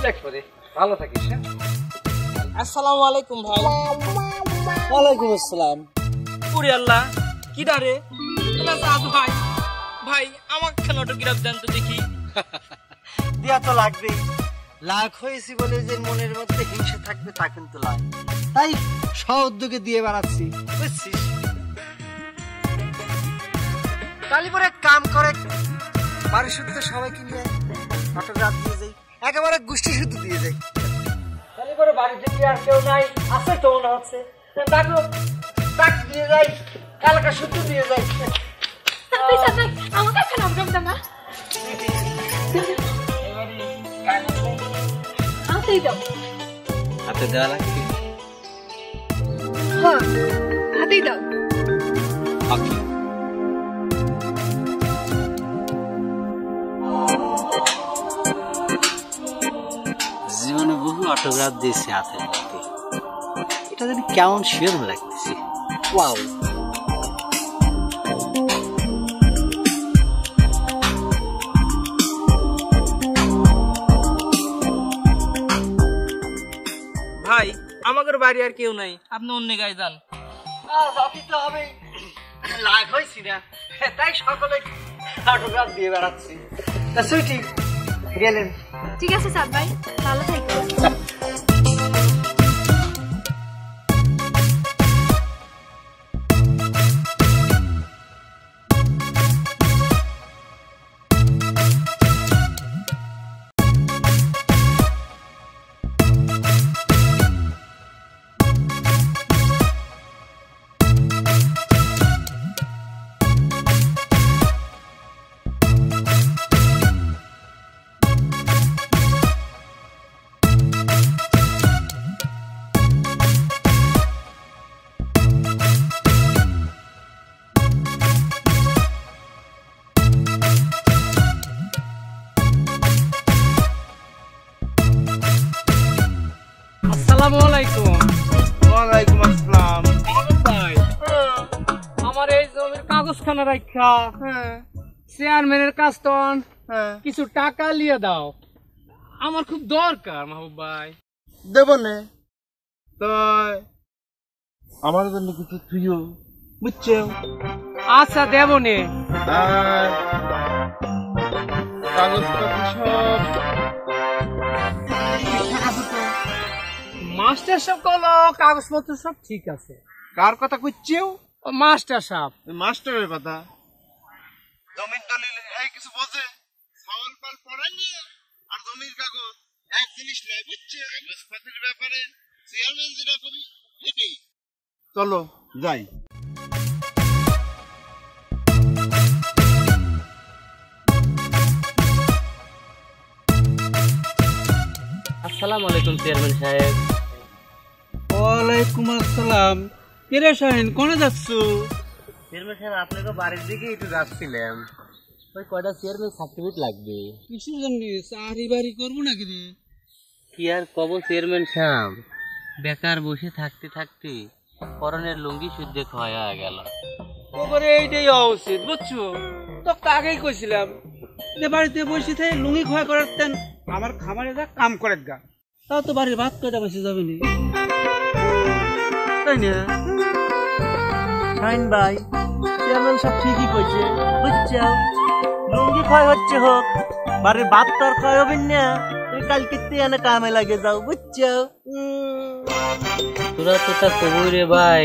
দেখবো রে, ভালো থাকিস। আসসালামু আলাইকুম ভাই। ওয়ালাইকুম আসসালাম। পুরি আল্লাহ কি ডারে ভাই, ভাই আমার কেন অটোগ্রাফ দেন তো দেখি। দিয়া তো লাগবেই, লাখ হয়েছি বলে যে মনের মধ্যে হিংসা থাকবে তা কিন্তু লাখ, তাই সউদ্যোগে দিয়ে বেড়াচ্ছি, বুঝছিস? তাহলে পরে কাম করে বাড়ির শুদ্ধ সবাইকে নিয়ে অটোগ্রাফ দিয়ে যাই, একেবারে গোষ্ঠী শুদ্ধ দিয়ে যাই। তাহলে পরে বাড়িতে কি আর কেউ নাই? আছে তো মনে হচ্ছে। তাকে তাক দিয়ে যাই, এলাকা শুদ্ধ দিয়ে যাই। আমাকে এখন অগ্রাম দেন না, হাতেই দাও। হাতে দেওয়া লাগবে? হ্যাঁ, হাতেই দাও। ওকে। জীবনে বহু অটোগ্রাফ দিয়েছি হাতের মধ্যে, এটা যেন কেমন শিওর লাগতেছে। ওয়াও, ভাই আমাদের বাড়ি আর কেউ নাই, আপনি অন্য গায়ে যান। জাতি তো হবে, লাখ হয়েছি না, তাই সকলে অটোগ্রাফ দিয়ে বেড়াচ্ছি। তা সুইটি গেলেন? ঠিক আছে সাদ ভাই, ভালো থাকো। আসসালামু আলাইকুম। ওয়ালাইকুম আসসালাম। ভাই আমার এই জমির কাগজখানা রাখা চেয়ারম্যানের কাছ তখন কিছু টাকা লিয়ে দাও, আমার খুব দরকার মাহবুব ভাই। দেব নে, তাই আমার জন্য কিছু তুইও, বুঝছো? আচ্ছা দেব নে। কাগজপত্র সব মাস্টার সাহেব কলো কাগজপত্র সব ঠিক আছে। কার কথা কইছিও? মাস্টার সাহেব। মাস্টারের কথা। জমির দলিল এই কিছু বোঝে? সওয়াল পাল পড়াইনি আর জমির কাগজ এক জিনিস নয়, বুঝছো? কাগজপত্রের ব্যাপারে চেয়ারম্যান যেটা কবি এটাই। চলো যাই। আসসালামু আলাইকুম চেয়ারম্যান সাহেব। ওয়ালাইকুম আসসালাম। কিরে শাহিন, কোনে যাচ্ছ? চেয়ারম্যান সাহেব আপনাকে বাড়ির দিকে একটু যাচ্ছিলাম, ওই কয়টা চেয়ারম্যান সার্টিফিকেট লাগবে। কিসের জন্য? চাকরি বাড়ি করবো নাকি রে? কি আর কব চেয়ারম্যান সাহেব, বেকার বসে থাকতে থাকতে পরনের লুঙ্গি শুদ্ধ ক্ষয় হয়ে গেল। ওপরে এইটাই হওয়া উচিত, বুঝছো? তো আগেই কইছিলাম যে বাড়িতে বসে থেকে লুঙ্গি ক্ষয় করাতেন, আমার খামারে যা কাম করে গা, তাও তো বাড়ির ভাত কয়টা বসে যাবে নি, তাই না? শাহিন ভাই, চেয়ারম্যান সব ঠিকই কইছে, বুঝছো? লুঙ্গি ক্ষয় হচ্ছে হোক, বাড়ির ভাত তো আর ক্ষয় হবে না। তুই কালকে এনে কামে লাগে যাও, বুঝছো? তোরা তো তা কবই রে ভাই,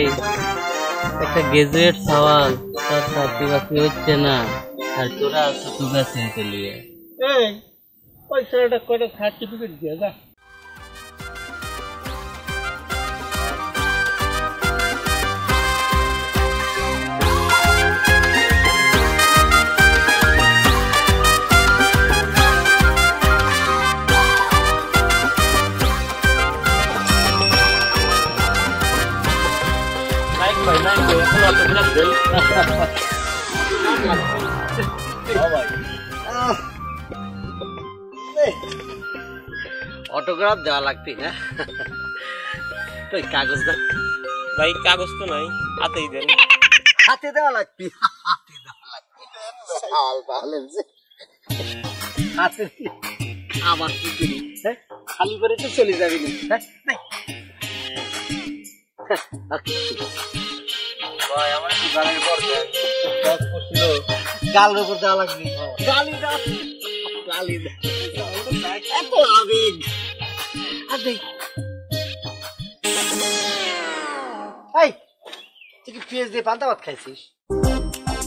একটা গ্রাজুয়েট সওয়াল, তার চাকরি বাকরি হচ্ছে না, আর তোরা আছো তোরা চিনতে লিয়ে। এই ওই ছেলেটা কয়টা সার্টিফিকেট দিয়ে যা। অটোগ্রাফ দেওয়া লাগবে না তো কাগজ দা ভাই, কাগজ তো নাই, হাতেই দেন। হাতে দেওয়া লাগবে, হাতে দেওয়া লাগবে। সাল বলেন যে হাতে আমার কি করি? খালি করে তো চলে যাবি না ভাই আমার একটু গানের পর করছিল গালের উপর দেওয়া লাগবে গালি এত আবেগ আবেগ এই তুই কি পেঁয়াজ দিয়ে পান্তা ভাত খাইছিস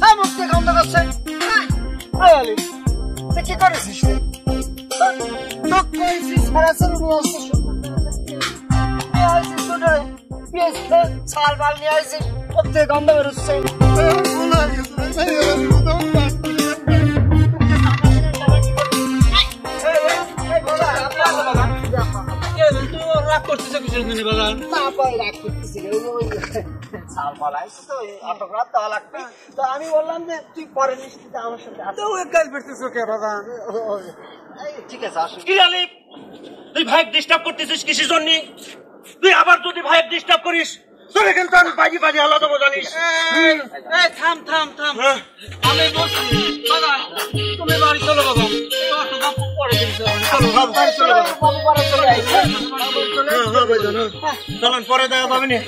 হ্যাঁ মুখতে গন্ধ করছে তুই কি করেছিস তোক কইছিস সারাসরি নিয়ে আসছিস পেঁয়াজ ছাল বাল নিয়ে আসছিস মুখতে গন্ধ বেরোচ্ছে রাগ করতেছে কিসের জন্য বাজান আমি বললাম যে তুই পরে নিশ্চিত আমার সাথে ঠিক আছে আসুন কি জানি তুই ভাই ডিস্টার্ব করতেছিস কিসের জন্য তুই আবার যদি ভাই ডিস্টার্ব করিস তোরে কিন্তু আমি বাজি বাজি আলাদা দেবো জানিস থাম আমি বলছি বাজান তুমি বাড়ি চলো বাবা পরে চলেন পরে দেখা পাবি না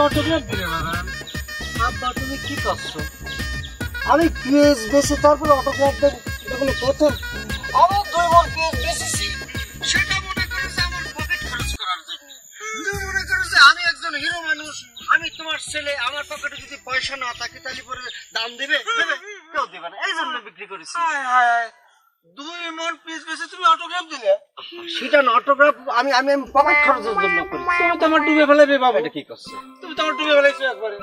অটোগ্রাফ দিলে বাজান আব্বা তুমি কি করছো আমি পেঁয়াজ বেশি তারপরে অটোগ্রাফ দেবো এটা কোনো কথা আমি 2 মণ পেঁয়াজ বেশিছি সেটা মনে করেছে আমার পকেট খরচ করার জন্য তুমি মনে করেছে আমি একজন হিরো মানুষ আমি তোমার ছেলে আমার পকেটে যদি পয়সা না থাকে তাহলে পরে দাম দেবে কেউ দেবে না এই জন্য বিক্রি করেছি 2 মণ পিস বেশি তুমি অটোগ্রাফ দিলে সেটা না অটোগ্রাফ আমি পকেট খরচের জন্য করি তুমি তো আমার ডুবে ফেলাবে বাবা এটা কি করছে তুমি তো আমার ডুবে ফেলাইছো একবারে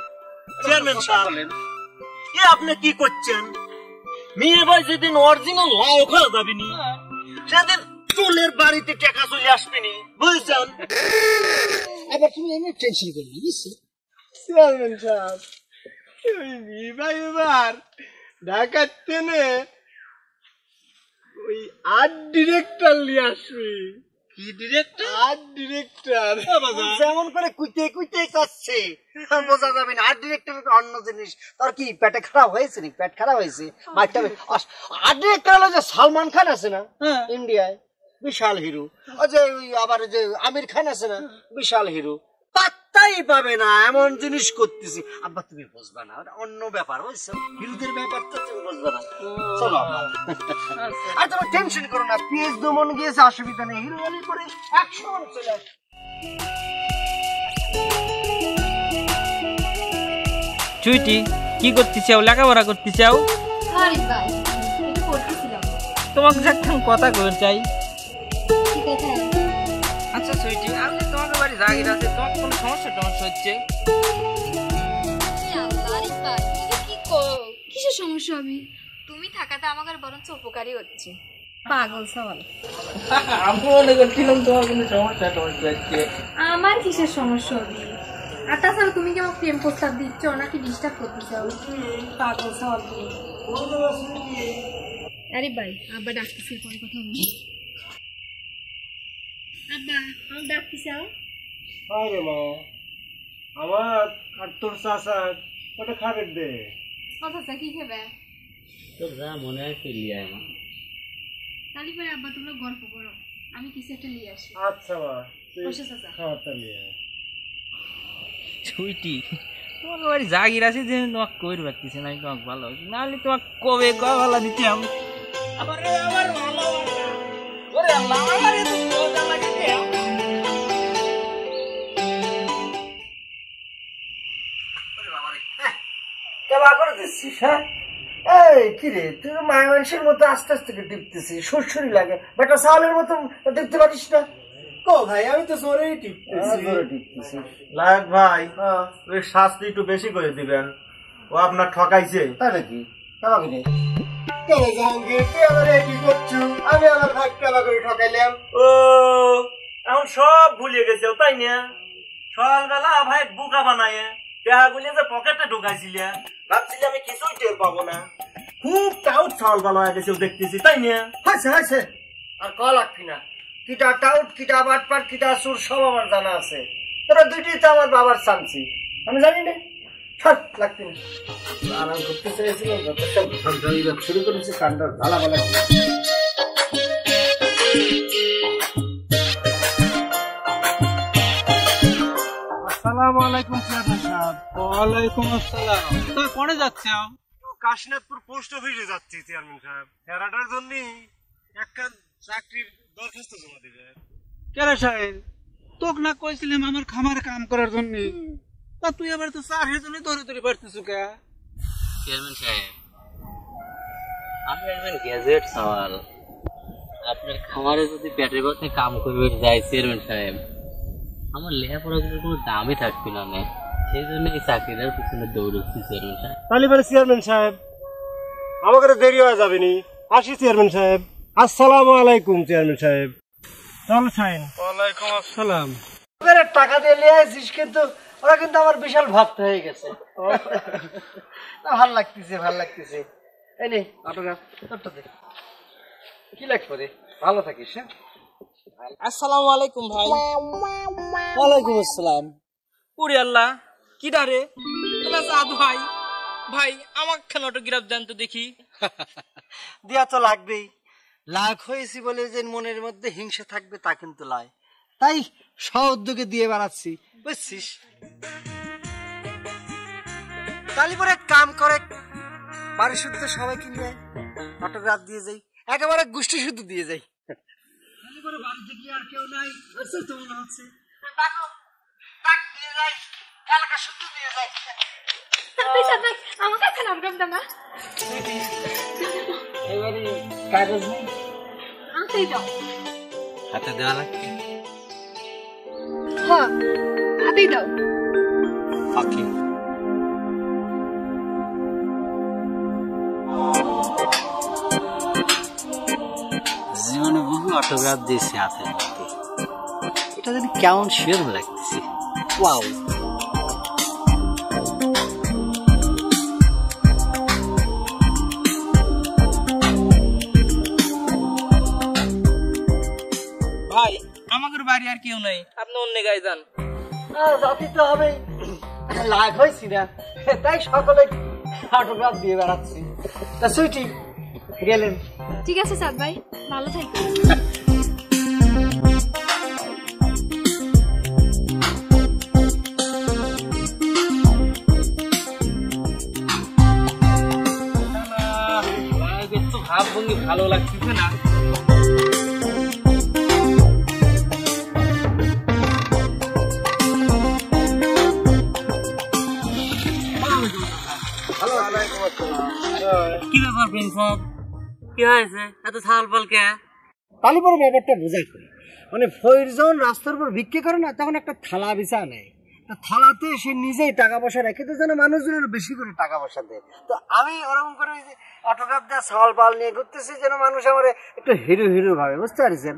চেয়ারম্যান সাহেব এ আপনি কি করছেন মেয়ে ভাই যেদিন অরিজিনাল লাউ খাওয়া যাবে নি সেদিন চুলের বাড়িতে টাকা চলে আসবে নি বুঝছেন আবার তুমি এমনি টেনশন করলি বুঝছি চেয়ারম্যান সাহেব ওই ভাই এবার ঢাকার ট্রেনে ওই আর্ট ডিরেক্টর নিয়ে আসবি কি ডিরেক্টর আর্ট ডিরেক্টর যেমন করে কুইতে কাচ্ছে বোঝা যাবে না আর্ট ডিরেক্টর অন্য জিনিস তোর কি পেটে খারাপ হয়েছে নি পেট খারাপ হয়েছে মাইটা আর্ট ডিরেক্টর হলো যে সালমান খান আছে না ইন্ডিয়ায় বিশাল হিরো ওই যে আবার যে আমির খান আছে না বিশাল হিরো পাত্তাই পাবে না এমন জিনিস করতেছি আব্বা তুমি বুঝবা না ওটা অন্য ব্যাপার বুঝছো হিরোদের ব্যাপার তো তুমি বুঝবা না চলো আব্বা আর তুমি টেনশন করো না পেজ দমন গিয়েছে অসুবিধা নেই হিরো হলে পরে 100 বার চলে আসবে চুইটি কি করতে চাও লেখাপড়া করতে চাও আরে ভাই এটা করতেছিলাম তোমাকে একখান কথা কই চাই ঠিক আছে আচ্ছা সুইটি আমি তোমাকে বাড়ি জাগির আছে তোমার কোনো সমস্যা হচ্ছে আরে ভাই কি কিসের সমস্যা হবে তুমি থাকাতে আমাদের বরঞ্চ উপকারী হচ্ছে পাগল সওয়াল আমি মনে করছিলাম তোমার কোনো সমস্যা হচ্ছে আমার কিসের সমস্যা হবে আর তাছাড়া তুমি কি আমার প্রেম প্রস্তাব দিচ্ছ নাকি ডিস্টার্ব করতে চাও পাগল সওয়াল আরে ভাই আব্বা ডাকতেছে পরে কথা বলি আব্বা আমি ডাকতে চাও আরে মা আমার আর তোর চাচা ওটা খাবার দে কথা কি খাবে তোর যা মনে হয় কি লিয়ে আয় মা তাহলে পরে আব্বা তোমরা গল্প করো আমি কিছু একটা নিয়ে আসি আচ্ছা মা বসে চাচা খাবারটা নিয়ে সুইটি তোমাকে বাড়ি জাগির আছে যে তোমাকে কইর পারতেছে না তোমাকে ভালো নাহলে তোমাকে কবে ভালো দিতে আমি আবার ভালো ওরে আল্লাহ আমার এত মজা লাগে কেবা করে দিচ্ছিস হ্যাঁ এই কিরে তুই মায়ের মানুষের মতো আস্তে আস্তে টিপতেছিস সুরসুরি লাগে বেটা চাউলের মতো টিপতে পারিস না কো ভাই আমি তো জোরেই টিপতেছি লায়ক ভাই ওই শাস্তি একটু বেশি করে দিবেন ও আপনার ঠকাইছে তাই নাকি কেবা করে কেন জাহাঙ্গীর তুই আমার কি করছো আমি আমার ভাগ কেবা করে ঠকাইলাম ও এখন সব ভুলে গেছে তাই না সকালবেলা ভাই বুকা বানায় টাকাগুলি যে পকেটে ঢুকাইছিলে ভাবছিলে আমি কিছুই টের পাবো না খুব টাউট চাউল ভালো হয়ে গেছে দেখতেছি তাই না হয়েছে আর কল লাগবি না কিটা টাউট কিটা বাটপার কিটা সুর সব আমার জানা আছে। তোরা দুইটাই তো আমার বাবার চামচি, আমি জানি না। লাগতে আরাম করতে চেয়েছিল, শুরু করেছে কান্ডার ভালা ভালা। আসসালামু আলাইকুম চেয়ারম্যান সাহেব। ওয়ালাইকুম আসসালাম। তো কোনে যাচ্ছে? কাশীনাথপুর পোস্ট অফিসে যাচ্ছি চেয়ারম্যান সাহেব। ফেরাটার জন্য একটা চাকরির দরখাস্ত জমা দিবে। কেন সাহেব, তোকে না কইছিলাম আমার খামারে কাম করার জন্য, তা তুই আবার তো চাকরির জন্য ধরে ধরে পারতিস কে? চেয়ারম্যান সাহেব, আমি একজন গ্যাজেট সওয়াল। আপনার খামারে যদি পেটের পথে কাম করবে যাই চেয়ারম্যান সাহেব, আমার লেখাপড়াগুলোর কোনো দামই থাকবে না। সেই জন্য এই চাকরিটার পিছনে দৌড়চ্ছি চেয়ারম্যান সাহেব। তাহলে পরে চেয়ারম্যান সাহেব আমাকে দেরি হয়ে যাবে নি। আসি চেয়ারম্যান সাহেব। আসসালামু আলাইকুম চেয়ারম্যান সাহেব। চল সাইন। ওয়ালাইকুম আসসালাম। টাকা দিয়ে নিয়ে আসিস, কিন্তু ওরা কিন্তু আমার বিশাল ভক্ত হয়ে গেছে। ভাল লাগতেছে, ভাল লাগতেছে। এই নে অটোগ্রাফ তোরটা দে। কি লাগবে রে? ভালো থাকিস। হ্যাঁ, আসসালামু আলাইকুম ভাই। ওয়ালাইকুম আসসালাম। ওরে আল্লাহ, কি ডারে? এলা সাধু ভাই। ভাই আমাকে কেন অটোগ্রাফ দেন তো দেখি। দেয়া তো লাগবেই। লাখ হয়েছি বলে যে মনের মধ্যে হিংসা থাকবে তা কিন্তু লয়, তাই সউদ্যোগে দিয়ে বেড়াচ্ছি, বুঝছিস? তাহলে পরে কাম করে বাড়ি শুদ্ধ সবাইকে নিয়ে অটোগ্রাফ দিয়ে যাই, একেবারে গোষ্ঠী শুদ্ধ দিয়ে যাই। বাড়িতে কি আর কেউ নাই? তো মনে হচ্ছে দিয়ে যাই, এলাকা শুদ্ধ দিয়ে যাই। আমাকে এখন অগ্রাম দাও না। এবারে কাগজ নেই, আমাকেই দাও। হাতে দেওয়া লাগবে। হ্যাঁ, হাতেই দাও। ওকে। জীবনে বহু অটোগ্রাফ দিয়েছি হাতের মধ্যে, এটা যদি কেমন শিওর লাগতেছে। ওয়াও। ভাই আমাদের বাড়ি আর কেউ নাই, আপনি অন্য গায়ে যান। জাতি তো হবে, লাখ হয়েছি না, তাই সকলে অটোগ্রাফ দিয়ে বেড়াচ্ছি। তা সুইটি গেলেন। ঠিক আছে সাদ ভাই, ভালো থাকো। ভাব ভঙ্গি ভালো লাগতেছে না। কি ব্যাপার প্রিন্স সাহেব, কি হয়েছে এত ছাল পাল কে? তাহলে পরে ব্যাপারটা বোঝাই করি। মানে ফইর যখন রাস্তার উপর বিক্রি করে না, তখন একটা থালা বিছা নেয়, থালাতে সে নিজেই টাকা পয়সা রেখে তো যেন মানুষজনের বেশি করে টাকা পয়সা দেয়। তো আমি ওরকম করে অটোগ্রাফ দেওয়া ছাল পাল নিয়ে ঘুরতেছি, যেন মানুষ আমার একটু হিরো হিরো ভাবে, বুঝতে পারছেন?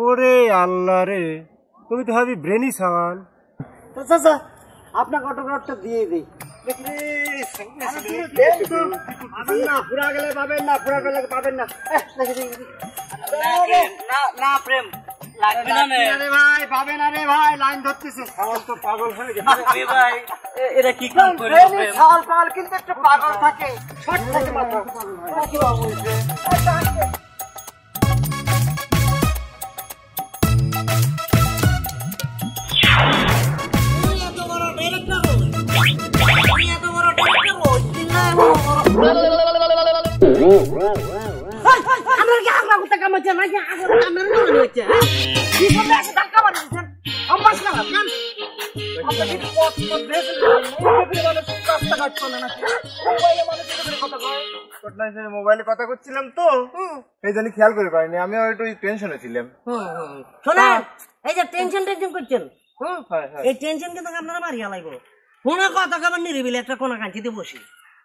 ওরে আল্লাহ রে, তুমি তো ভাবি ব্রেনি সামান। তো চাচা আপনাকে অটোগ্রাফটা দিয়ে দিই। না পুরা গেলে পাবেন না, পুরা গেলে পাবেন না। না প্রেম লাগবে না ভাই, পাবেন না রে ভাই, লাইন ধরতেছে। তো পাগল হয়ে গেছে ভাই। এটা কি কাম করে? ছাল পাল কিন্তু একটা পাগল থাকে, শর্ট থাকে মাথা। মোবাইলে কথা করছিলাম তো, এই জন্য খেয়াল করে পাইনি। আমি একটু টেনশনে ছিলাম। শোনেন, এই যে টেনশন করছেন, এই টেনশন কিন্তু আপনারা মারিয়া লাগবে। ফোনে কথা কেমন নিরিবিলি একটা কোনো কাঞ্চিতে বসি,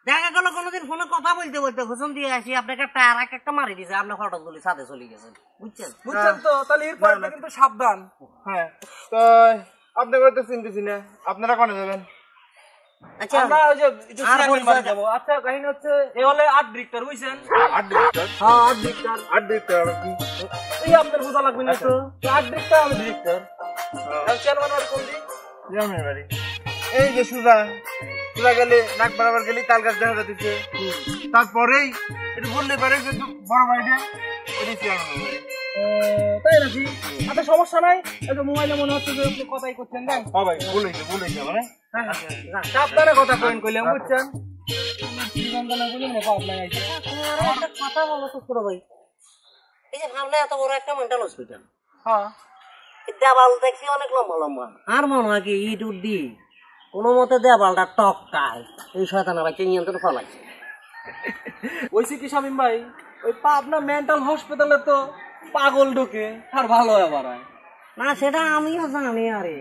দেখা গেল কোনোদিন ফোনে কথা বলতে বলতে ঘোষণ দিয়ে আসি, আপনাকে টায়ার একটা মারি দিয়েছে, আপনার হঠাৎ গুলি সাথে চলে গেছেন, বুঝছেন? বুঝছেন তো? তাহলে এরপর কিন্তু সাবধান। হ্যাঁ, তো আপনাকে তো চিনতেছি না, আপনারা কোনে যাবেন? আচ্ছা আমরা ওই যে একটু আর চেয়ারম্যান বলবেন। বাড়ি যাবো। আচ্ছা কাহিনী হচ্ছে এ হলে আর্ট ডিরেক্টর বুঝছেন? হ্যাঁ আর দেখতে হবে কি এই আপনার বোঝা লাগবে না তো আর্ট ডিরেক্টর আমি ডিরেক্টর চেয়ারম্যান বাড়ি কোন দিক? গ্রামের বাড়ি এই যে সুজা সুজা গেলে নাক বরাবর গেলে তাল গাছ দেখা যাচ্ছে তারপরেই একটু বললে পারে যে একটু বড় বাড়িটা ওইটা চেয়ারম্যান বাড়ি। তাই নাকি? আচ্ছা সমস্যা নাই, এই যে মোবাইলে মনে হচ্ছে যে আপনি কথাই করছেন না? হ্যাঁ ভাই বলেছে মানে সাবধানে কথা কইন কইলাম বুঝছেন? জীবনদানা বলি না পাপ নাই আইছে। একটা কথা বলো তো ছোট ভাই, এই যে ভাবলে এত বড় একটা মেন্টাল হসপিটাল, হ্যাঁ দেওয়াল দেখছি অনেক লম্বা লম্বা, আর মনে হয় কি ইট উঠ দি কোনো মতে দেওয়ালটা টপকায়, এই শয়তানা ভাই নিয়ন্ত্রণ ফলাচ্ছে। ওইসি কি শামিম ভাই, ওই পাবনা মেন্টাল হসপিটালে তো পাগল ঢুকে আর ভালো হয়ে বাড়ায়। না সেটা আমিও জানি আরে,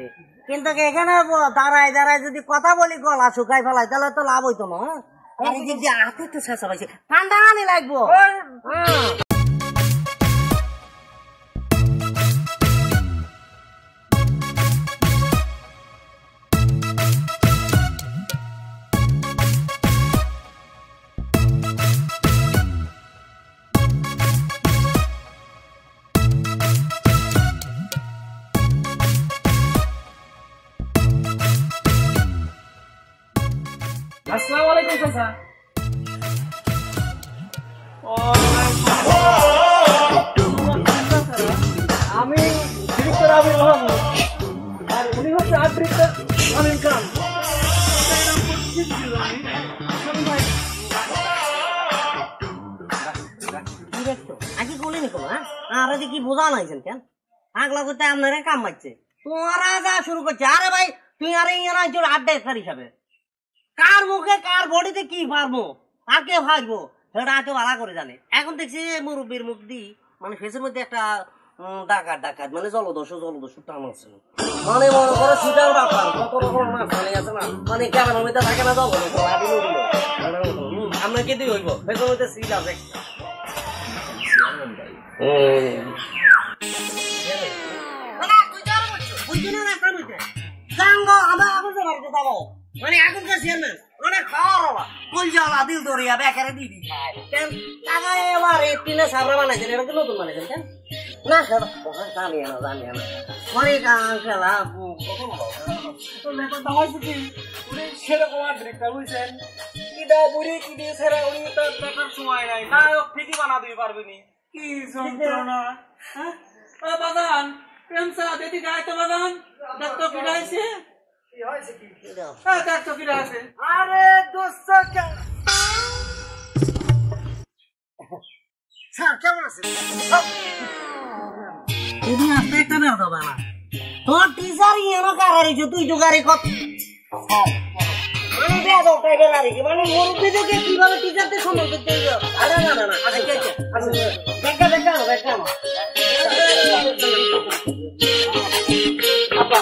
কিন্তু এখানে দাঁড়ায় দাঁড়ায় যদি কথা বলি গলা শুকাই ফেলাই তাহলে তো লাভ হইতো না। আর এই যে হাতে একটু শেষা পাইছে ঠান্ডা আনি লাগবো। হ্যাঁ আসসালামু আলাইকুম চাচা। আমি ডিরেক্টর আবির মাহমুদ, আর উনি হচ্ছে আর্ট ডিরেক্টর আমিন খান। আগে বলি নি কোনো, হ্যাঁ আর কি বোঝা নাইছেন কেন আগলা করতে আপনারা কাম পাচ্ছে তোমারা যা শুরু করছে। আরে ভাই তুই আরে ইয়ার আড্ডা হিসাবে কার মুখে কার বডিতে কি পারবো আর কে ভাববো সেটা আগে ভালো করে জানে। এখন দেখছি মুরব্বীর মুখ দি মানে ফেসের মধ্যে একটা ডাকাত ডাকাত মানে জলদস্যু টান আছে, মানে মনে করো সুটার ব্যাপার কত রকম মাছ মানে আছে না, মানে কেমন মধ্যে থাকে না জল আমরা কে দিয়ে হইব ফেসের মধ্যে সিল আছে। মানে এখনকার চেয়ারম্যান অনেক খাওয়ার হওয়া কলজাওয়ালা দিল দরিয়া বেকারে দিদি খায় টাকা এবার টিনে সাবরা বানাইছেন, এটা কি নতুন বানাইছেন কেন? না জানি না অনেক খেলা ব্যাপারটা হয়েছে কি উনি সেরকম আর্ট ডিরেক্টর বুঝছেন, কিডা বুড়ি কি দিয়ে ছেড়ে উনি তো দেখার সময় নাই, নায়ক ঠিকই বানা দিতে পারবেনি। কি যন্ত্রণা! হ্যাঁ বাদান প্রেম চা দিদি গায়ে তো বাদান দেখতো কিডা আছে, হ্যাঁ দেখতো কিডা আছে। আরে দোস্ত স্যার কেমন আছেন? তুমি আসতে একটা না দাদা না তোর টিচার ইয়েনো কারারিছো তুই তো গাড়ি কত মানে বেয়াদব টাইপের আর কি মানে মুরব্বিদেরকে কিভাবে টিচারদের সম্পর্ক করতে হবে। আরে না না না আচ্ছা আচ্ছা দেখা আপা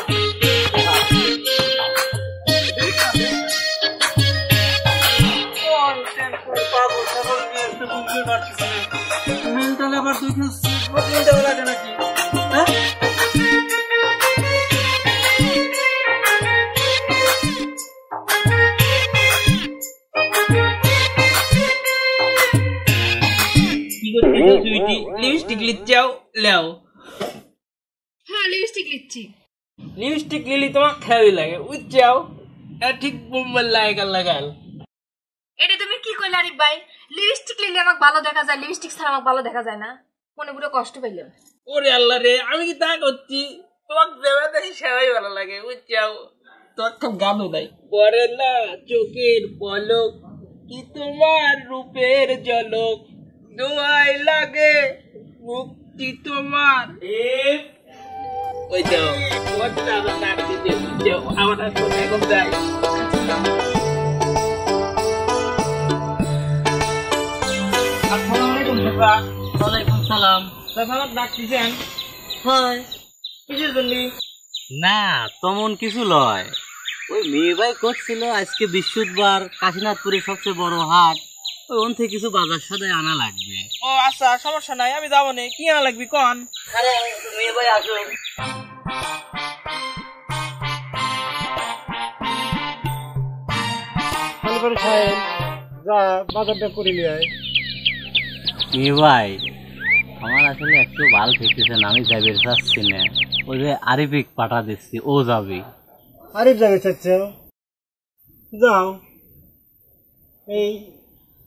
মেন্টাল আবার দুই মেন্টাল লাগে নাকি? হ্যাঁ কি করতে সুইটি লিপস্টিক লিচাও লেও? হ্যাঁ লিপস্টিক লিচ্ছি। লিপস্টিক লিলি তোমার খেয়ালই লাগে উচ্চাও ঠিক বোম্বার লাগাল। এটা তুমি কি কইলে আরিফ ভাই? লিপস্টিক লিলে আমাকে ভালো দেখা যায়, লিপস্টিক ছাড়া আমাকে ভালো দেখা যায় না, মনে পুরো কষ্ট পাইলাম। ওরে আল্লাহ রে, আমি কি তা করছি? তোমাকে দেবে দেখি সেবাই ভালো লাগে উচ্চাও। তোর তো গানও দেয় পরে না চোখের পলক কি তোমার রূপের ঝলক, দোয়াই লাগে মুক্তি তোমার। ওই যাও তোমার আমার নাক দিতে যাও আমার এখন যাই। ওয়ালাইকুম সালাম। ডাকতেছেন? হয় কিসের জন্য? না তেমন কিছু লয়, ওই মেয়ে ভাই করছিল আজকে বৃহস্পতিবার কাশীনাথপুরের সবচেয়ে বড় হাট, ওই ওন থেকে কিছু বাজার সাথে আনা লাগবে। ও আচ্ছা সমস্যা নাই, আমি যাবো না। কি আনা লাগবে কন? আরে মেয়ে ভাই আসো। করে খায়, যা বাজারটা করে নিয়ে আয়। কি ভাই আমার আসলে একটু ভালো ঠেকতেছে না, আমি যাবে চাচ্ছি না। ওই যে আরিফিক পাঠা দিচ্ছি, ও যাবে। আরিফ যাবে চাচ্ছ, যাও এই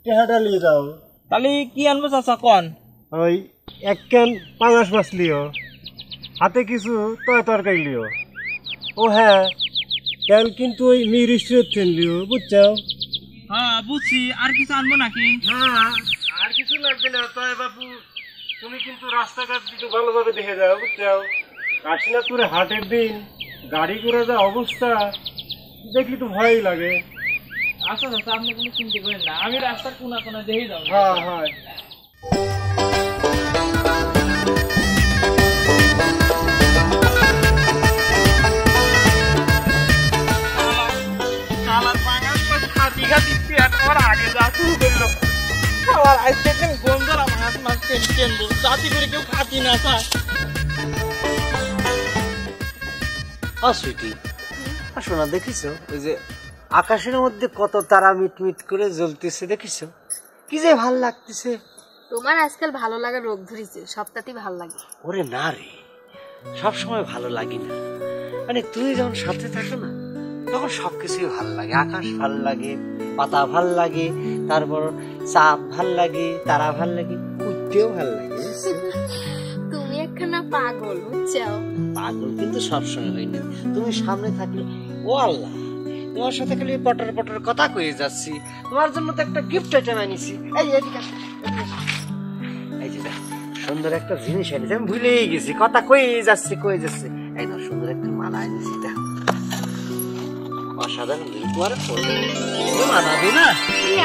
টেহাটা নিয়ে যাও। তাহলে কি আনবো চাচা কন? ওই এক ক্যান পাঙাশ মাছ লিও, হাতে কিছু তরকারি লিও। ও হ্যাঁ, ক্যান কিন্তু ওই মিরিস্টের তেল লিও, বুঝছো? হ্যাঁ বুঝছি, আর কিছু আনবো নাকি? হ্যাঁ, আর কিছু লাগবে না। তাই বাবু তুমি কিন্তু রাস্তাঘাট একটু ভালোভাবে দেখে যাও, বুঝছো? কাশীনাথপুরে হাটের দিন গাড়ি করে যা অবস্থা দেখলি তো ভয়ই লাগে। আচ্ছা চাচা, আপনি কোনো চিন্তা করেন না, আমি রাস্তার কোনা কোনা দেখে যাবো। হ্যাঁ হ্যাঁ। শোনা, দেখিছো ওই যে আকাশের মধ্যে কত তারা মিটমিট করে জ্বলতেছে, দেখিছো? কি যে ভাল লাগতেছে। তোমার আজকাল ভালো লাগা রোগ ধরেছে, সবটাতেই ভালো লাগে। ওরে না রে, সব সময় ভালো লাগি না, মানে তুই যখন সাথে থাকো না তখন সবকিছুই ভাল লাগে। আকাশ ভাল লাগে, পাতা ভাল লাগে, তারপর চাঁদ ভাল লাগে, তারা ভাল লাগে, উঠতেও ভাল লাগে। তুমি একখানা পাগল, বুঝছো? পাগল কিন্তু সবসময় হই না, তুমি সামনে থাকলে ও আল্লাহ, তোমার সাথে খালি পটর পটর কথা কয়ে যাচ্ছি। তোমার জন্য তো একটা গিফট আইটেম আনিছি। এই এদিকে আসো, এই যে সুন্দর একটা জিনিস আনিছি, আমি ভুলেই গেছি, কথা কয়ে যাচ্ছি। এই না, সুন্দর একটা মালা আনিছি, দেখো অসাধারণ। তোমার মানাবে না?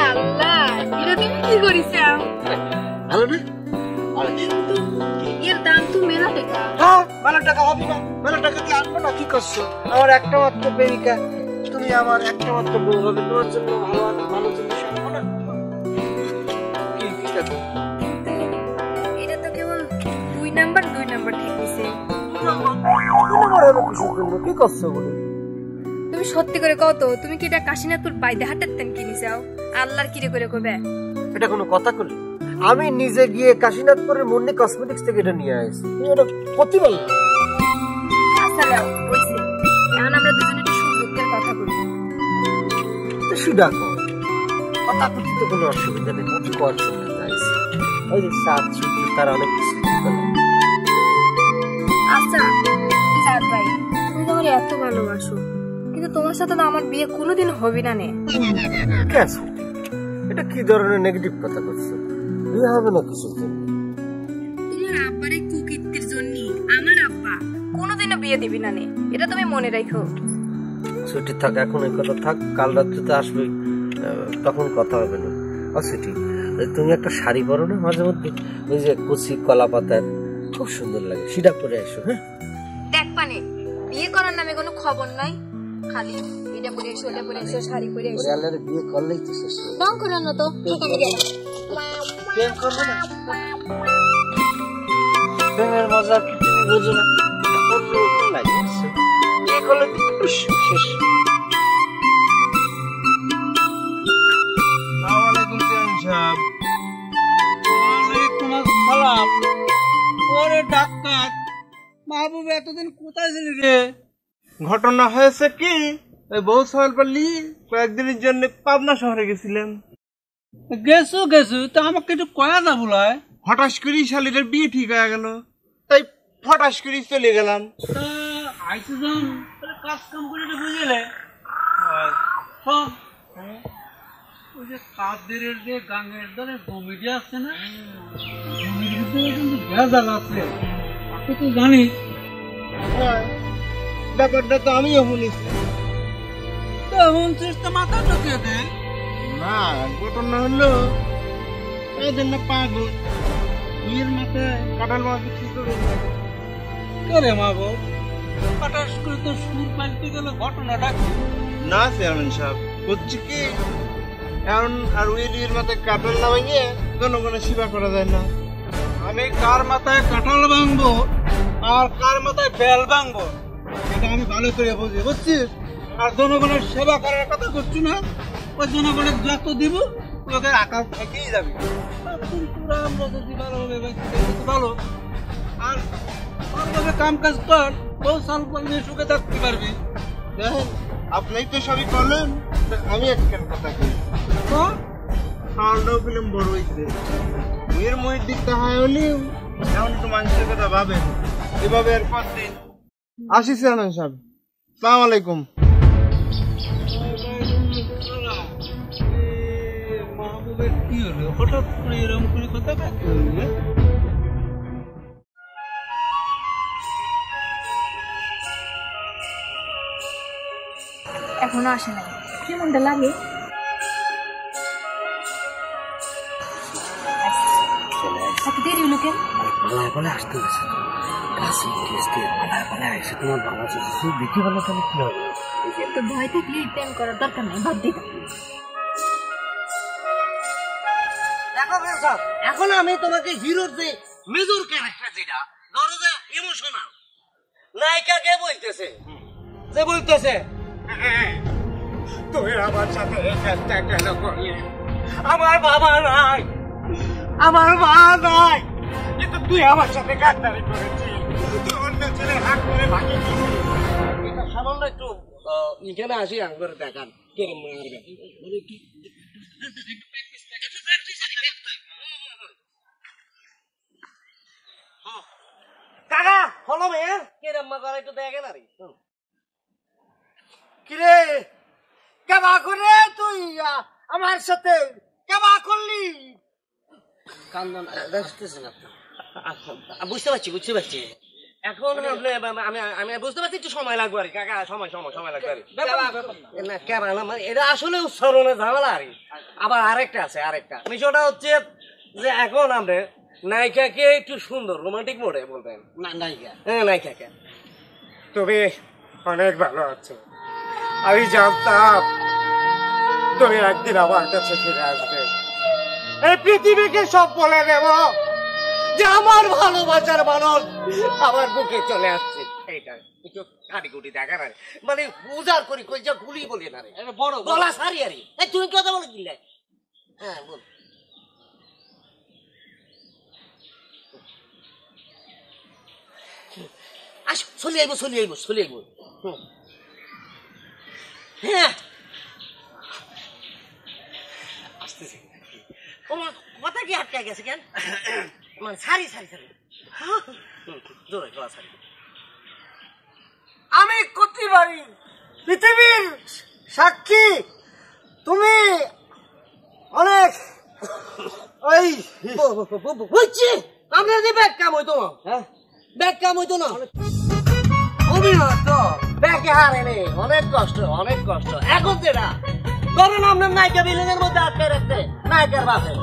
আল্লাহ, এটা তুমি কি করিছো? ভালো না? এর দাম তো মেলা টাকা। হ্যাঁ, মেলা টাকা হবে না? মেলা টাকা দিয়ে আনবো না? কি করছো? আমার একটা মাত্র প্রেমিকা, তুমি আমার একটা মাত্র বউ হবে, তোমার জন্য ভালো ভালো জিনিস আনবো না? এটা তো কেবল 2 নাম্বার ঠিক দিছে। কি করছো বলে? তুমি সত্যি করে কও তো, তুমি কি এটা কাশীনাথপুর বাইদে হাটের তেন কিনে যাও? আল্লাহর কিরে করে কবে? এটা কোনো কথা করলি? আমি নিজে গিয়ে কাশীনাথপুরের মুন্নি কসমেটিক্স থেকে এটা নিয়ে আসি। তুমি এটা কতি বল? আচ্ছা নাও, হইছে। এখন আমরা দুজনে একটু সুন্দর করে কথা বলি। সুদা কর, কথা করতে তো কোনো অসুবিধা নেই, কত কর শুনতে চাইছি। ওই যে সাত সূর্য তারা অনেক কিছু বলে। আচ্ছা চাঁদ ভাই, তুমি তো আমার এত ভালোবাসো, কিন্তু তোমার সাথে তো আমার বিয়ে কোনোদিন হবে না নে। এটা কি ধরনের নেগেটিভ কথা করছো? বিয়ে হবে না কিছুর জন্য? তোমার আব্বার এই কুকীর্তির জন্য আমার আব্বা কোনোদিনও বিয়ে দিবি না নে, এটা তুমি মনে রাখো। ছুটি থাক, এখন এই কথা থাক, কাল রাত্রে তো আসবেই, তখন কথা হবে না। ছুটি, তুমি একটা শাড়ি পরো না মাঝে মধ্যে, ওই যে কুচি কলা পাতার, খুব সুন্দর লাগে, সেটা পরে আসো। হ্যাঁ দেখ পানে, বিয়ে করার নামে কোনো খবর নাই, খালি এটা পরে এসো, ওটা পরে এসো, শাড়ি পরে এসো। আল্লাহর বিয়ে করলেই তো শেষ। রং করো না তো, প্রেম করবো না? প্রেমের মজা কি তুমি বুঝো না? অন্যরকম লাগে, বিয়ে করলে শেষ। আসসালামু আলাইকুম চেয়ারম্যান সাহেব। ওয়ালাইকুম আসসালাম। ওরে ডাক্তার মাহবুব, এতদিন কোথায় ছিলি রে? ঘটনা হয়েছে কি, ওই বউ সওয়াল পাল্লি কয়েকদিনের জন্য পাবনা শহরে গেছিলাম। গেছু তো আমাকে একটু কয়া না বলায়। হঠাৎ করে শালিরের বিয়ে ঠিক হয়ে গেল, তাই ফটাস করে চলে গেলাম। আইসি যখন কাজ কাম করে বুঝলে, ওই যে কাদের যে গাঙ্গের ধরে জমিটি আছে না, জমির ভিতরে কিন্তু ভেজাল আছে, আপনি তো জানিস। ব্যাপারটা তো আমিও শুনেছি। তো শুনছিস তো মাথা ঢুকিয়ে দে না, ঘটনা হলো এদের না পাগল, বিয়ের মাথায় কাঁঠাল মাছ বিক্রি করে। করে মা গো, হঠাৎ করে তো সুর পাল্টে গেল, ঘটনাটা কি? না চেয়ারম্যান সাহেব, হচ্ছে কি এখন আর ওই বিয়ের মাথায় কাঁঠাল না ভাঙিয়ে জনগণের সেবা করা যায় না। আমি কার মাথায় কাঁঠাল ভাঙবো আর কার মাথায় বেল ভাঙবো এটা আমি ভালো করে বুঝি, বুঝছিস? আর জনগণের সেবা করার কথা করছি না, ওই জনগণের যত দিব লোকের আকাশ থেকেই যাবে আমরা যদি ভালোভাবে ভালো আর ভালোভাবে কাম কাজ কর বহু সাল নিয়ে সুখে থাকতে পারবি। দেখেন আপনি তো সবই করলেন, আমি একটা কথা কই তো খাওয়াটাও ফিল্ম বড় হয়েছে মেয়ের ময়ের দিকটা হয় হলেও এখন একটু মানুষের কথা ভাবেন এভাবে আর পর দিন। আসি চেয়ারম্যান সাহেব, সালাম আলাইকুম। মাহবুবের কি হলো হঠাৎ করে এরকম করে কথা কাকে হলো? এখনো আসে নাই, কেমনটা লাগে? এত দেরি হলো কেন? পালায় পালায় আসতে গেছে তো কাছে গেছে পালায় পালায় আসে তোমার বাবা যদি দেখি বলো তাহলে কি হবে? তো ভয় থাকলে প্রেম করার দরকার নাই, বাদ দিতে। দেখো স্যার, এখন আমি তোমাকে হিরোর যে মেজর ক্যারেক্টার যেটা ধরো যে ইমোশনাল নায়িকা কে বলতেছে, যে বলতেছে তুই আমার সাথে এই কাজটা কেন করলি? আমার বাবা নাই, আমার মা নাই, কিন্তু তুই আমার সাথে গাদ্দারি করেছিস, তুই অন্য ছেলের হাত ধরে ভাগিয়ে দিয়েছিস। এটা সামান্য একটু এখানে আসি আমি করে দেখান কেরম মারবে। কাকা হলো মেয়ে কেরম মা করে একটু দেখেন আর কিরে কেবা করে তুই আমার সাথে কেবা করলি? কান্দন দেখতেছেন আপনি? বুঝতে পারছি এখন আমি বুঝতে পারছি একটু সময় লাগবে আর কাকা, সময় লাগবে আর না কেবা না, মানে এটা আসলে উচ্চারণের ঝামেলা আর আবার আরেকটা আছে, আরেকটা বিষয়টা হচ্ছে যে এখন আমরা নায়িকাকে একটু সুন্দর রোমান্টিক মোডে বলবেন না, নায়িকা হ্যাঁ নায়িকাকে তুমি অনেক ভালো আছো, আমি জানতাম তুমি একদিন আমার কাছে ফিরে আসবে, এই পৃথিবীকে সব বলে দেব যে আমার ভালোবাসার মানুষ আমার বুকে চলে আসছে। এইটা একটু কাটিকুটি দেখা না, মানে উজাড় করি কই যা গুলি বলি না রে, বড় গলা সারি আরে তুমি কথা বলে দিলে। হ্যাঁ বল। আসো চলে আইব। হ্যাঁ আসতেছি। তোমার কথা কি আটকে গেছে কেন? মানে সারি জোরে গলা সারি। আমি করতে পারি পৃথিবীর সাক্ষী, তুমি অনেক ওই বুঝছি আমরা যে ব্যাগ কাম হইতো না, হ্যাঁ ব্যাগ কাম হইতো না, অভিনয় তো ব্যাগে হারে নেই, অনেক কষ্ট। এখন যেটা ধরেন আপনার নায়িকা বিল্ডিং এর মধ্যে আটকে রাখতে নায়িকার বাপে,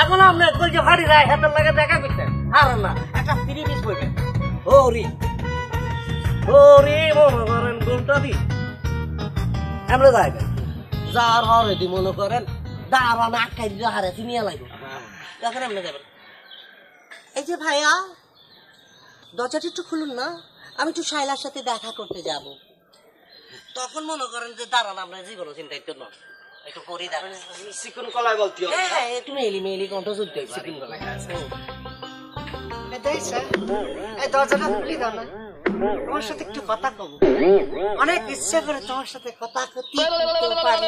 এখন আপনার কই যে ভারী রায় হাতের লাগে দেখা করতেন হারেন না, একটা 3 পিস বইবেন ওরি মনে করেন কোনটা দি আমরা যাইবেন যার হরে দি মনে করেন দাঁড়ান আটকাই দিলে হারে চিনিয়া লাগবে, তখন আপনি যাবেন। এই যে ভাইয়া দরজাটা একটু খুলুন না, আমি একটু শাইলার সাথে দেখা করতে যাব। তখন মনে করেন যে দাঁড়ান আমরা যে কোনো চিন্তা একটু নয় একটু করি দাঁড়ান চিকন কলায় বলতে হবে। হ্যাঁ একটু মেলি কণ্ঠ চলতে চিকন কলায় এই দরজাটা খুলি দাও না, তোমার সাথে একটু কথা কব, অনেক ইচ্ছা করে তোমার সাথে কথা করতে পারি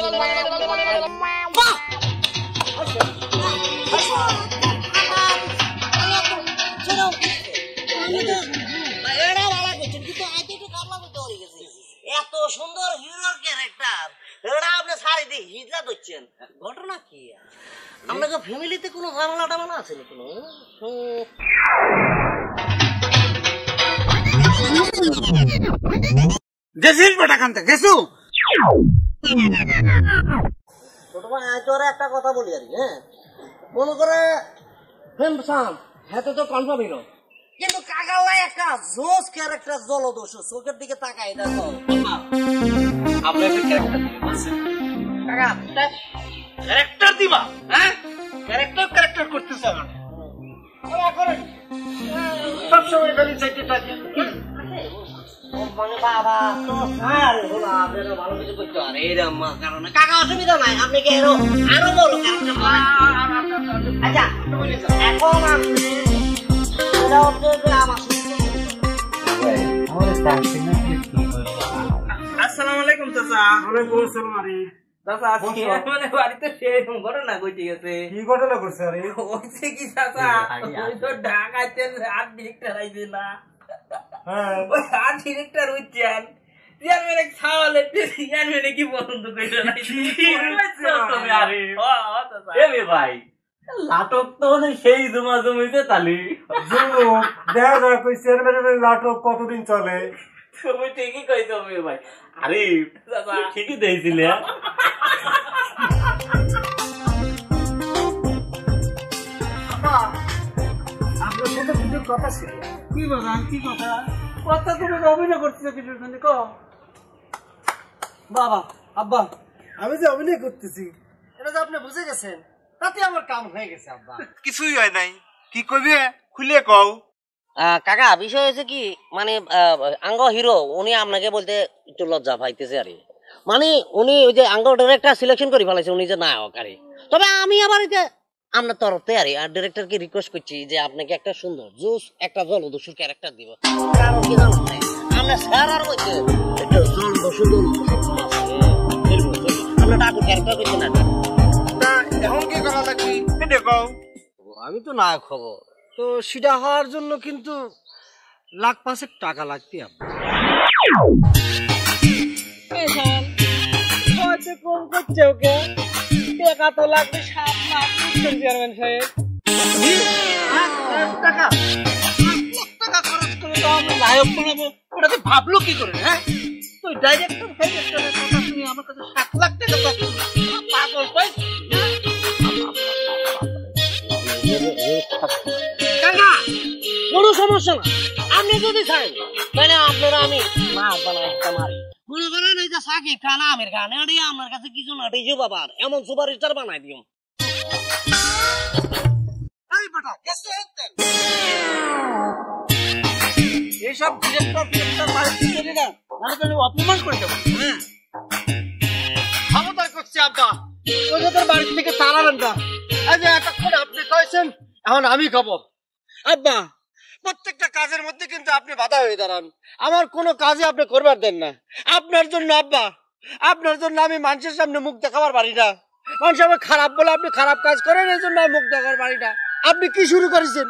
এত সুন্দর হিরোর ক্যারেক্টার এটা আপনি শাড়ি দিয়ে হিজলা দিচ্ছেন, ঘটনা কি? আপনাকে ফ্যামিলিতে কোনো ঝামেলা টামেলা আছে না কোনো? গেছিস বেটা কান্তে গেছু তোমার তোর একটা কথা বলি আর হ্যাঁ, মনে করে হ্যাঁ তো কনফার্ম হিরো, কিন্তু কাকালাই একটা জোস ক্যারেক্টার জলদোষ চোখের দিকে তাকাই দেখো আপনি একটা ক্যারেক্টার দিবেন কাকা ক্যারেক্টার দিবা? হ্যাঁ ক্যারেক্টার করতেছ সবসময় খালি চাইতে থাকে মানে বাবা তো স্যার হলো আপনারা ভালো কিছু করতে পারে এরকম কারণে কাকা অসুবিধা নাই আপনি কি আরো বড় আচ্ছা এখন আপনি এটা হচ্ছে যে আমার আসসালামু আলাইকুম চাচা। ওয়ালাইকুম আসসালাম। আরে চাচা আজকে মানে বাড়িতে সেরকম ঘটনা ঘটে গেছে। কি ঘটনা করছে? আরে হচ্ছে কি চাচা, ওই তো ঢাকাতেন আর্ট ডিরেক্টর আইছে না, ওই আর্ট ডিরেক্টর হচ্ছেন চেয়ারম্যান খাওয়ালে চেয়ারম্যানে কি পছন্দ করছে না তুমি? আরে ভাই নাটক তো সেই জমা জমিতে তালি দেখা যায় কই চেয়ারম্যানের নাটক কতদিন চলে? তুমি ঠিকই কইছো ভাই। আরে ঠিকই দিয়েছিলে। আপনার সাথে কিছু কথা ছিল। কি বাবা কি কথা? কথা তুমি অভিনয় করতেছো কিছুর সঙ্গে ক বাবা আব্বা আমি যে অভিনয় করতেছি এটা যে আপনি বুঝে গেছেন তাতে আমার কাম হয়ে গেছে আব্বা। কিছুই হয় নাই, কি কইবে খুলে কও। কাকা বিষয় হয়েছে কি মানে আঙ্গ হিরো উনি আপনাকে বলতে একটু লজ্জা পাইতেছে আরে মানে উনি ওই যে আঙ্গ ডিরেক্টর সিলেকশন করে ফেলাইছে উনি যে নায়ক আরে। তবে আমি আবার এই যে আপনার তরফে আরে আর ডিরেক্টরকে রিকোয়েস্ট করছি যে আপনাকে একটা সুন্দর জোস একটা জলদস্যুর ক্যারেক্টার দিব। কারণ কি জানেন আমরা স্যার আর বলছে একটা জলদস্যু আমরা ডাকুর ক্যারেক্টার করছি না। এখন কি করা লাগবে এটা কও। আমি তো নায়ক হব, তো সেটা হওয়ার জন্য কিন্তু লাখ পাঁচেক টাকা লাগবে আব্বা। কম করছে ওকে, টাকা তো লাগবে 7 লাখ বুঝছেন চেয়ারম্যান সাহেব। টাকা খরচ করে তো আমরা নায়ক বানাবো, ওটাকে ভাবলো কি করে? হ্যাঁ তুই ডাইরেক্টর ফাইরেক্টরের কথা শুনি আমার কাছে 7 লাখ টাকা চাচ্ছি, পাগল পাই। কাকা কোনো সমস্যা না, আপনি যদি চান তাহলে আপনারা আমি মাছ বানাই মারি মনে করেন এই যে সাকিব খান আমির খান এটি আমার কাছে কিছু না দিয়েছো বাবার এমন সুপারস্টার বানাই দিও। এইসব ডিরেক্টর ফিরেক্টর বাড়িতে চলি না, আমি তো অপমান করে দেবো। হ্যাঁ ক্ষমতা করছি আব্বা, ওই যে তোর বাড়ি থেকে তাড়াবেন না। এই যে এতক্ষণ আপনি কইছেন এখন আমি খাবো। আব্বা প্রত্যেকটা কাজের মধ্যে কিন্তু আপনি বাধা হয়ে দাঁড়ান, আমার কোনো কাজে আপনি করবার দেন না। আপনার জন্য আব্বা, আপনার জন্য আমি মানুষের সামনে মুখ দেখাবার পারি না। মানুষ আমার খারাপ বলে আপনি খারাপ কাজ করেন, এই জন্য আমি মুখ দেখাবার পারি না। আপনি কি শুরু করেছেন?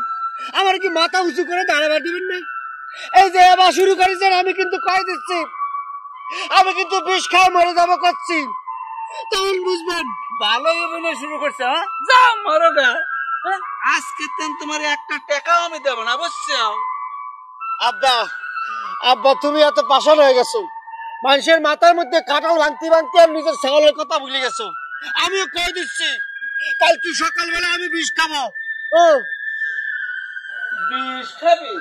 আমার কি মাথা উঁচু করে দাঁড়াবার দিবেন না? এই যে এবার শুরু করেছেন আমি কিন্তু কয়ে দিচ্ছি আমি কিন্তু বিষ খায় মরে যাবো করছি, তখন বুঝবেন। ভালোই অভিনয় শুরু করছে। হ্যাঁ যাও মরো গা, আজকে তোমার একটা টাকাও আমি দেবো না বুঝছো? আব্বা আব্বা তুমি এত পাষাণ হয়ে গেছো, মানুষের মাথার মধ্যে কাঁঠাল ভাঙতে ভাঙতে আর নিজের ছাগলের কথা ভুলে গেছো। আমিও কয়ে দিচ্ছি কালকে সকালবেলা আমি বিষ খাবো। ও বিষ খাবি?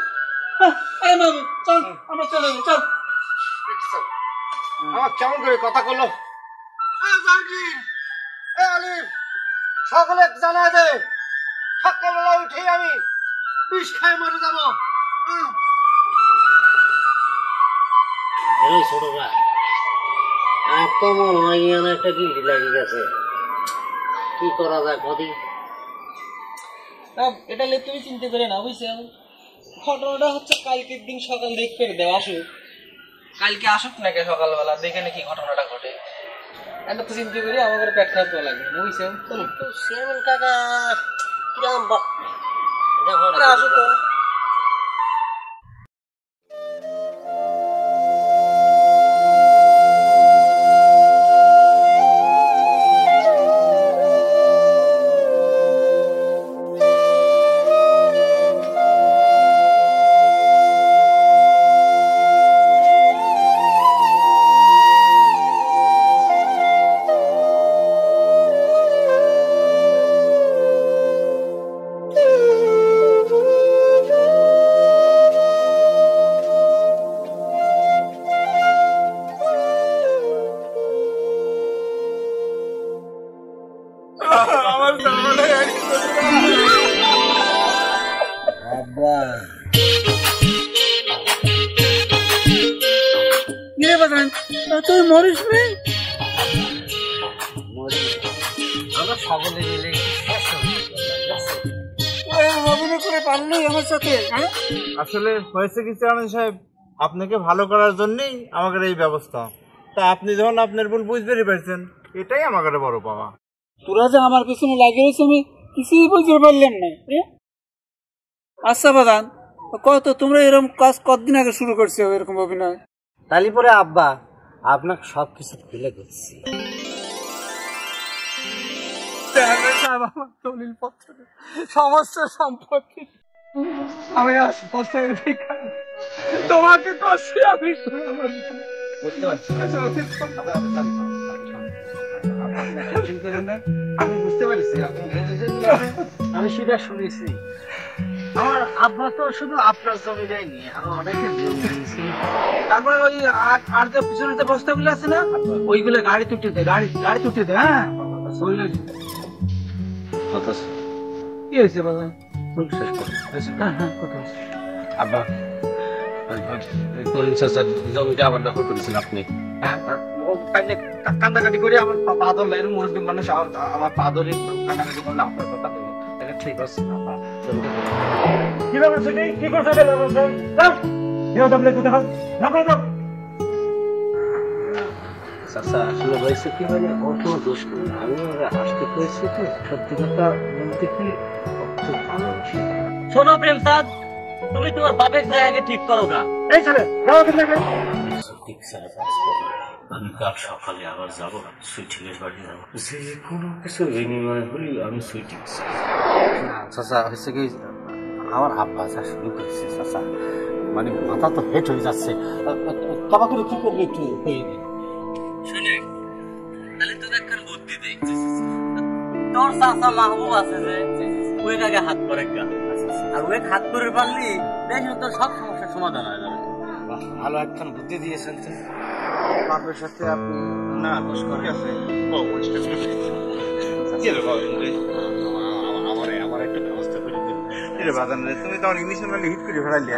এই মামি চল আমরা চলে যাই, চল। আমার কেমন করে কথা করলো। আলিফ সকলে জানা দে সকালবেলা উঠে আমি বিষ খাই মরে যাবো। ছোট ভাই এত মনে হয় একটা গিল্টি লাগে গেছে, কি করা যায় কদিন? এটা নিয়ে তুমি চিন্তা করে না বুঝছো, ঘটনাটা হচ্ছে কালকের দিন সকাল দিক করে দেওয়া আসুক, কালকে আসুক নাকি সকালবেলা দেখে নাকি ঘটনাটা ঘটে। এত তো চিন্তা করি আমাদের পেট খারাপ তো লাগবে বুঝছো। চলো চেয়ারম্যান কাকা কিরকম আসুক তো। চেয়ারম্যান তুই মরিস নেই? আমরা সকলে মিলে অভিনয় করে পারলোই আমার সাথে। হ্যাঁ আসলে হয়েছে কি চেয়ারম্যান সাহেব, আপনাকে ভালো করার জন্যই আমাদের এই ব্যবস্থা। তা আপনি যখন আপনার ভুল বুঝতেই পারছেন, এটাই আমাদের বড় পাওয়া। তোরা যে আমার পিছনে লাগিয়ে রয়েছে আমি কিছুই বুঝতে পারলাম না। আচ্ছা বাদান, কত তোমরা এরকম কাজ কতদিন আগে শুরু করছো এরকম অভিনয়? তালি পরে আব্বা আপনাকে সবকিছু খুলে করছি। দলিল পত্র সমস্ত সম্পত্তি আমি তোমাকে করছি। আমি বুঝতে পারছি, আমি সেটা শুনেছি। আমার আব্বা তো শুধু আপনার জমি দেয়নি, আরো অনেকের জমি দিয়েছি। তারপরে ওই আর যে পিছনে যে বস্তাগুলো আছে না, ওইগুলো গাড়ি তুটে দে, গাড়ি তুটে দে। হ্যাঁ কি হয়েছে বাবা? আব্বা জমিটা আমার দখল করেছেন আপনি। কান্দাকাটি করে আমার পা ধরলে এরকম মুরব্বী মানুষ আমার পা ধরে কান্দাকাটি করলে আপনার কথা দেবো। ঠিক আছে কিভাবে কি করছে? চাচা আসলে হয়েছে কি, মানে ওর কোনো দোষ নেই, আমি ওরা আসতে পেরেছি তো। সত্যি কথা বলতে কি, শোনো প্রেম সাদ, তুমি তোমার বাপের জায়গাকে ঠিক করো না। এই ছেলে ঠিক স্যার, আমি কাল সকালে আবার যাবো সুইটিংয়ের বাড়ি যাবো, যে কোনো কিছু বিনিময় হলেই আমি সুইটিং। চাচা হয়েছে কি, আমার আব্বা যা শুরু করেছে চাচা, মানে মাথা তো হেট হয়ে যাচ্ছে। কাবা করে কি করবে একটু হয়ে দিন। শুনে তাহলে তোর একখান বুদ্ধি দেখছি, তোর চাচা মাহবুব আছে যে ওই আগে হাত করে আর ওই হাত করে পারলি দেখি তোর সব সমস্যার সমাধান হয়ে যাবে। ভালো একখান বুদ্ধি দিয়েছেন তো। বাপের সাথে আপনি না দোষ করে আছে, আমার একটা ব্যবস্থা করে দিন। তুমি তো ইংলিশ হিট করে ফেলাইলি।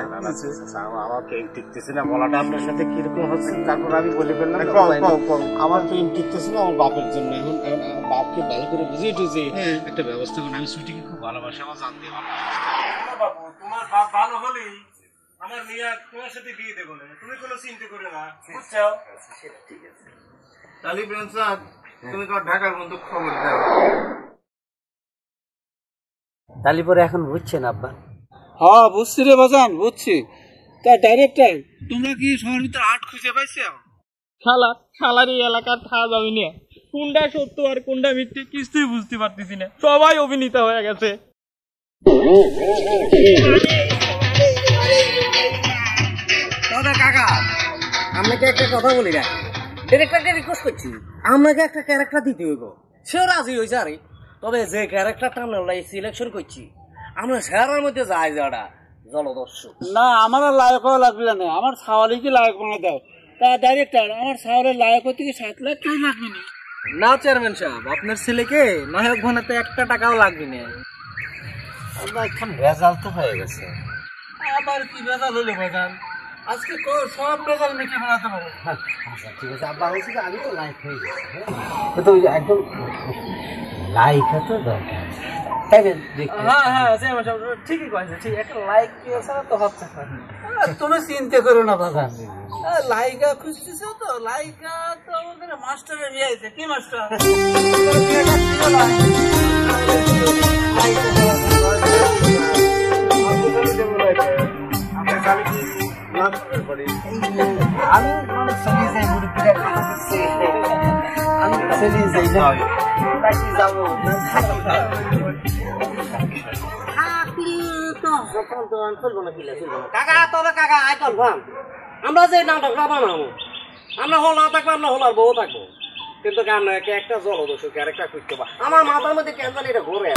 আমার পেন টিকতেছে না, বলাটা আপনার সাথে কিরকম হচ্ছে, তারপর আমি বলে ফেললাম আমার পেন টিকতেছে না আমার বাপের জন্য। এখন বাপকে ভালো করে বুঝিয়ে টুঝে একটা ব্যবস্থা করুন। আমি সুইটিকে খুব ভালোবাসি, আমার জানতে তোমার বাপ ভালো হলেই আমার মেয়ে তোমার সাথে বিয়ে দেবো না, তুমি কোনো চিন্তা করে না, বুঝছো? ঠিক আছে তাহলে প্রেম সাহেব, তুমি তোমার ঢাকার বন্ধু খবর দাও। তালি পরে এখন বুঝছেন আব্বা? হ্যাঁ বুঝছি রে বাজান, বুঝছি। তা ডাইরেক্টর তোমরা কি সময়ের ভিতরে আর্ট খুঁজে পাইছো? শালার এই এলাকার থাকা যাবে না, কোনটা সত্য আর কোনটা মিথ্যে কিছুই বুঝতে পারতেছি না, সবাই অভিনীত হয়ে গেছে। কাকা আপনাকে একটা কথা বলি না, ডিরেক্টরকে রিকোয়েস্ট করছি, আপনাকে একটা ক্যারেক্টার দিতে হইব। সেও রাজি হয়েছে আরে, তবে যে ক্যারেক্টারটা আমরা সিলেকশন করছি আমরা শেয়ারের মধ্যে যাই যাওয়াটা জলদস্যু না, আমার আর লায়ক হওয়া লাগবে না, আমার সাওয়ালে কি লায়ক বানিয়ে দাও। তা ডাইরেক্টর আমার সাওয়ালের লায়ক হতে কি 7 লাখ টাকা লাগবে না? না চেয়ারম্যান সাহেব, আপনার ছেলেকে নায়ক বানাতে 1 টাকাও লাগবে না। আমরা এখন রেজাল্ট তো হয়ে গেছে। আবার কি বেজাল হলো বাজান, আজকে সব বেজাল মেখে বানাতে পারবো। আচ্ছা ঠিক আছে আব্বা, হয়েছে আমি তো লাইক হয়ে গেছি, তো একদম লাইক তো দরকার, তাই না? হ্যাঁ হ্যাঁ চেয়ারম্যান সাহেব ঠিকই কয়েছে, ঠিক একটা লাইক কি আছে তো হচ্ছে। তুমি চিন্তা করো না বাজান, লাইকা খুঁজতেছো তো, লাইকা তো আমাদের মাস্টারের বিয়ে হয়েছে। কি মাস্টার? আমি চলে যাই মুরব্বীরা কথা বলছে, আমি চলে যাই না, তাকে যাবো কাকা। তবে কাকা আই কনফার্ম আমরা যে নাটকটা বানাবো, আমরা হল না থাকবো, আমরা হল আর বউ থাকবো, কিন্তু আপনাকে একটা জলদস্যু ক্যারেক্টার করতে পারবো। আমার মাথার মধ্যে কেন জানি এটা ঘুরে